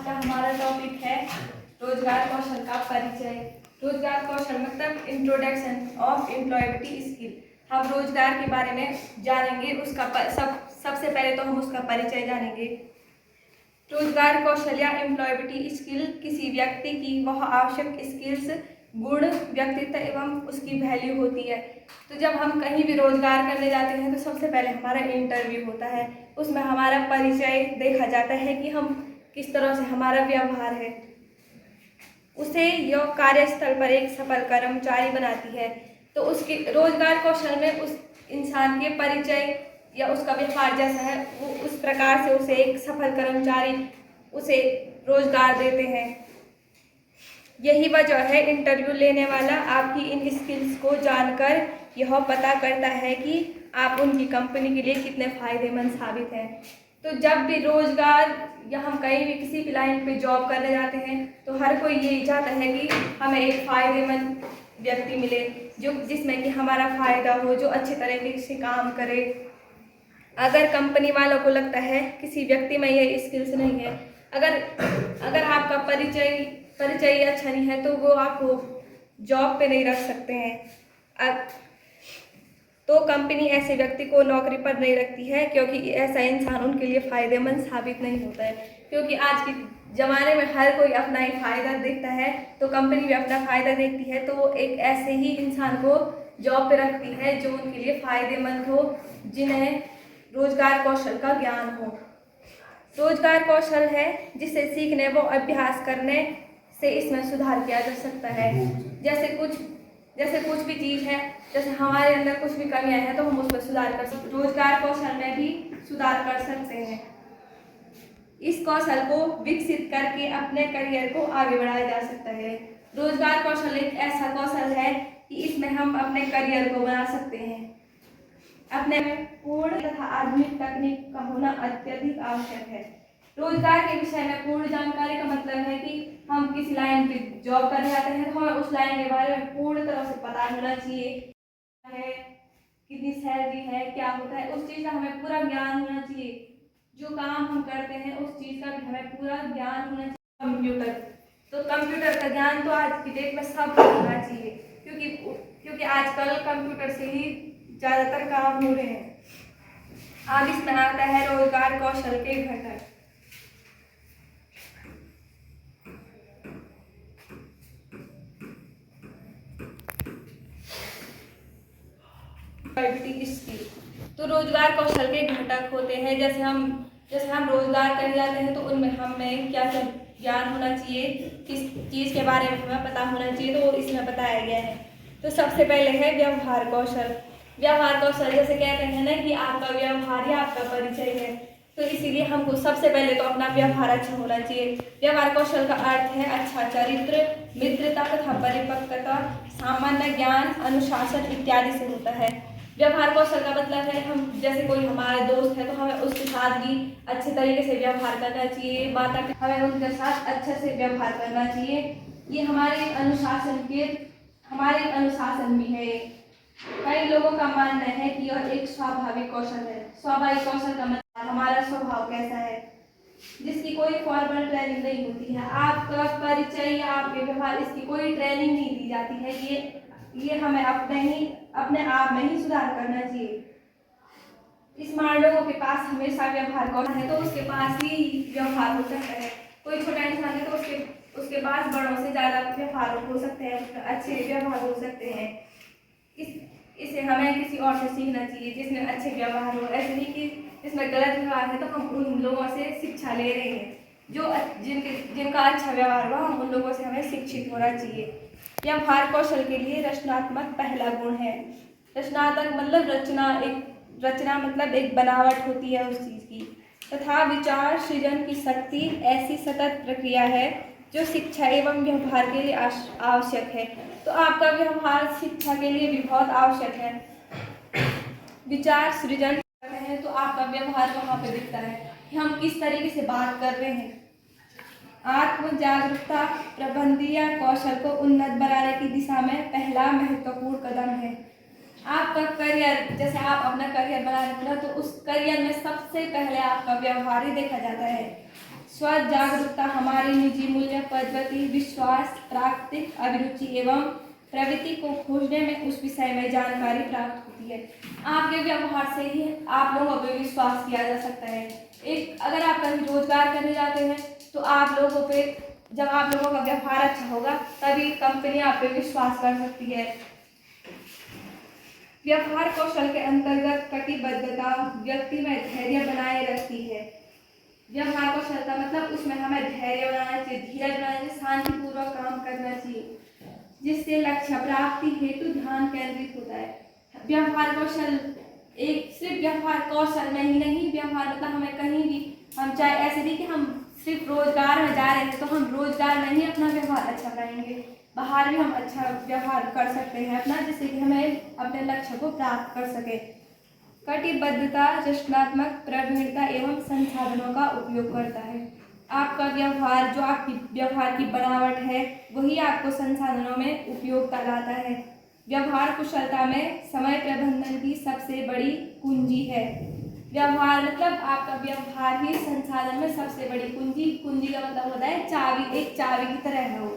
का हमारा टॉपिक है रोजगार कौशल का परिचय। रोजगार कौशल मतलब इंट्रोडक्शन ऑफ एम्प्लॉयबिलिटी स्किल। हम रोजगार के बारे में जानेंगे, उसका सबसे पहले तो हम उसका परिचय जानेंगे। रोजगार कौशल या एम्प्लॉयबिलिटी स्किल किसी व्यक्ति की वह आवश्यक स्किल्स, गुण, व्यक्तित्व एवं उसकी वैल्यू होती है। तो जब हम कहीं भी रोजगार करने जाते हैं तो सबसे पहले हमारा इंटरव्यू होता है। उसमें हमारा परिचय देखा जाता है कि हम किस तरह से हमारा व्यवहार है, उसे यह कार्यस्थल पर एक सफल कर्मचारी बनाती है। तो उसके रोजगार कौशल में उस इंसान के परिचय या उसका व्यवहार जैसा है वो उस प्रकार से उसे एक सफल कर्मचारी उसे रोजगार देते हैं। यही वजह है इंटरव्यू लेने वाला आपकी इन स्किल्स को जानकर यह पता करता है कि आप उनकी कंपनी के लिए कितने फायदेमंद साबित हैं। तो जब भी रोजगार या हम कहीं भी किसी भी लाइन पे जॉब करने जाते हैं तो हर कोई यही चाहता है कि हमें एक फायदेमंद व्यक्ति मिले, जो जिसमें कि हमारा फायदा हो, जो अच्छे तरीके से काम करे। अगर कंपनी वालों को लगता है किसी व्यक्ति में ये स्किल्स नहीं है, अगर आपका परिचय अच्छा नहीं है तो वो आपको जॉब पे नहीं रख सकते हैं। तो कंपनी ऐसे व्यक्ति को नौकरी पर नहीं रखती है, क्योंकि ऐसा इंसान उनके लिए फायदेमंद साबित नहीं होता है। क्योंकि आज के ज़माने में हर कोई अपना ही फायदा देखता है, तो कंपनी भी अपना फायदा देखती है, तो वो एक ऐसे ही इंसान को जॉब पे रखती है जो उनके लिए फायदेमंद हो, जिन्हें रोजगार कौशल का ज्ञान हो। रोजगार कौशल है जिसे सीखने व अभ्यास करने से इसमें सुधार किया जा सकता है। जैसे कुछ भी चीज़ है, जैसे हमारे अंदर कुछ भी कमियां हैं तो हम उसमें सुधार कर सकते हैं। रोजगार कौशल में भी सुधार कर सकते हैं। इस कौशल को विकसित करके अपने करियर को आगे बढ़ाया जा सकता है। रोजगार कौशल एक ऐसा कौशल है कि इसमें हम अपने करियर को बना सकते हैं। अपने में पूर्ण तथा आधुनिक तकनीक का होना अत्यधिक आवश्यक है। रोजगार के विषय में पूर्ण जानकारी का मतलब है कि हम किसी लाइन पे जॉब करने जाते हैं तो हमें उस लाइन के बारे में पूर्ण तरह से पता होना चाहिए है, कितनी सैलरी है, क्या होता है, उस चीज़ का हमें पूरा ज्ञान होना चाहिए। जो काम हम करते हैं उस चीज़ का भी हमें पूरा ज्ञान होना चाहिए। तो कंप्यूटर का ज्ञान तो आज की डेट में सबको होना चाहिए, क्योंकि आजकल कंप्यूटर से ही ज़्यादातर काम हो रहे हैं। अब इसमें आता है रोजगार कौशल के घटक। तो रोजगार कौशल के घटक होते हैं। जैसे हम रोजगार करने जाते हैं तो उनमें हमें क्या क्या ज्ञान होना चाहिए, किस चीज़ के बारे में हमें पता होना चाहिए, तो इसमें बताया गया है। तो सबसे पहले है व्यवहार कौशल। व्यवहार कौशल जैसे कहते हैं ना कि आपका व्यवहार ही आपका परिचय है, तो इसीलिए हमको सबसे पहले तो अपना व्यवहार अच्छा होना चाहिए। व्यवहार कौशल का अर्थ है अच्छा चरित्र, मित्रता तथा परिपक्वता, सामान्य ज्ञान, अनुशासन इत्यादि से होता है। व्यवहार कौशल का मतलब है हम जैसे कोई हमारे दोस्त है तो हमें उसके साथ भी अच्छे तरीके से व्यवहार करना चाहिए, हमें उनके साथ अच्छे से व्यवहार करना चाहिए। ये हमारे अनुशासन भी है। कई लोगों का मानना है कि यह एक स्वाभाविक कौशल है। स्वाभाविक कौशल का मतलब हमारा स्वभाव कैसा है, जिसकी कोई फॉर्मल ट्रेनिंग नहीं होती है। आपका परिचय या आपके व्यवहार, इसकी कोई ट्रेनिंग नहीं दी जाती है। ये हमें अपने आप में ही सुधार करना चाहिए। स्मार्ट लोगों के पास हमेशा व्यवहार कौशल है तो उसके पास ही व्यवहार हो सकता है। कोई छोटा इंसान है तो उसके पास बड़ों से ज़्यादा व्यवहार हो सकते हैं, अच्छे व्यवहार हो सकते हैं। इसे हमें किसी और से सीखना चाहिए जिसमें अच्छे व्यवहार हो। ऐसे नहीं कि जिसमें गलत व्यवहार है तो हम उन लोगों से शिक्षा ले रहे हैं। जिनका अच्छा व्यवहार हो, हम उन लोगों से हमें शिक्षित होना चाहिए। व्यवहार कौशल के लिए रचनात्मक पहला गुण है। रचनात्मक मतलब रचना मतलब एक बनावट होती है उस चीज़ की, तथा विचार सृजन की शक्ति ऐसी सतत प्रक्रिया है जो शिक्षा एवं व्यवहार के लिए आवश्यक है। तो आपका व्यवहार शिक्षा के लिए भी बहुत आवश्यक है। विचार सृजन है तो आपका व्यवहार वहाँ पे दिखता है कि हम किस तरीके से बात कर रहे हैं। आत्म जागरूकता प्रबंधीय कौशल को उन्नत बनाने की दिशा में पहला महत्वपूर्ण कदम है। आपका करियर, जैसे आप अपना करियर बना रहे हो तो उस करियर में सबसे पहले आपका व्यवहार ही देखा जाता है। स्व जागरूकता हमारी निजी मूल्य, पद्धति, विश्वास, प्राकृतिक अभिरुचि एवं प्रवृत्ति को खोजने में उस विषय में जानकारी प्राप्त होती है। आपके व्यवहार से ही आप लोगों पे विश्वास किया जा सकता है। एक अगर आप कहीं रोजगार करने जाते हैं तो आप लोगों पे, जब आप लोगों का व्यवहार अच्छा होगा तभी कंपनी आप पे विश्वास कर सकती है। व्यवहार कौशल के अंतर्गत कटिबद्धता व्यक्ति में धैर्य बनाए रखती है। व्यवहार कौशलता मतलब उसमें हमें धैर्य बनाना चाहिए, धीरज बनाना चाहिए, शांतिपूर्वक काम करना चाहिए, जिससे लक्ष्य प्राप्ति हेतु ध्यान केंद्रित होता है। व्यवहार कौशल एक सिर्फ व्यवहार कौशल में ही नहीं, व्यवहार मतलब हमें कहीं भी, हम चाहे ऐसे नहीं कि हम सिर्फ रोजगार में जा रहे हैं तो हम रोजगार में ही अपना व्यवहार अच्छा करेंगे, बाहर भी हम अच्छा व्यवहार कर सकते हैं अपना, जिससे कि हमें अपने लक्ष्य को प्राप्त कर सके। कटिबद्धता रचनात्मक प्रवीणता एवं संसाधनों का उपयोग करता है। आपका व्यवहार, जो आपकी व्यवहार की बनावट है, वही आपको संसाधनों में उपयोगिता लाता है। व्यवहार कुशलता में समय प्रबंधन की सबसे बड़ी कुंजी है। व्यवहार मतलब आपका व्यवहार ही संसाधन में सबसे बड़ी कुंजी, कुंजी का मतलब होता है चाबी, एक चाबी की तरह है वो,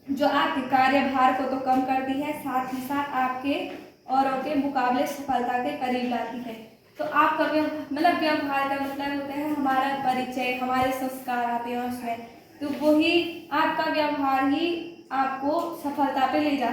जो आपके कार्यभार को तो कम करती है, साथ ही साथ आपके औरों के मुकाबले सफलता के करीब लाती है। तो आपका मतलब व्यवहार का मतलब होता है हमारा परिचय, हमारे संस्कार आते हैं उसमें, तो वही आपका व्यवहार ही आपको सफलता पे ले जा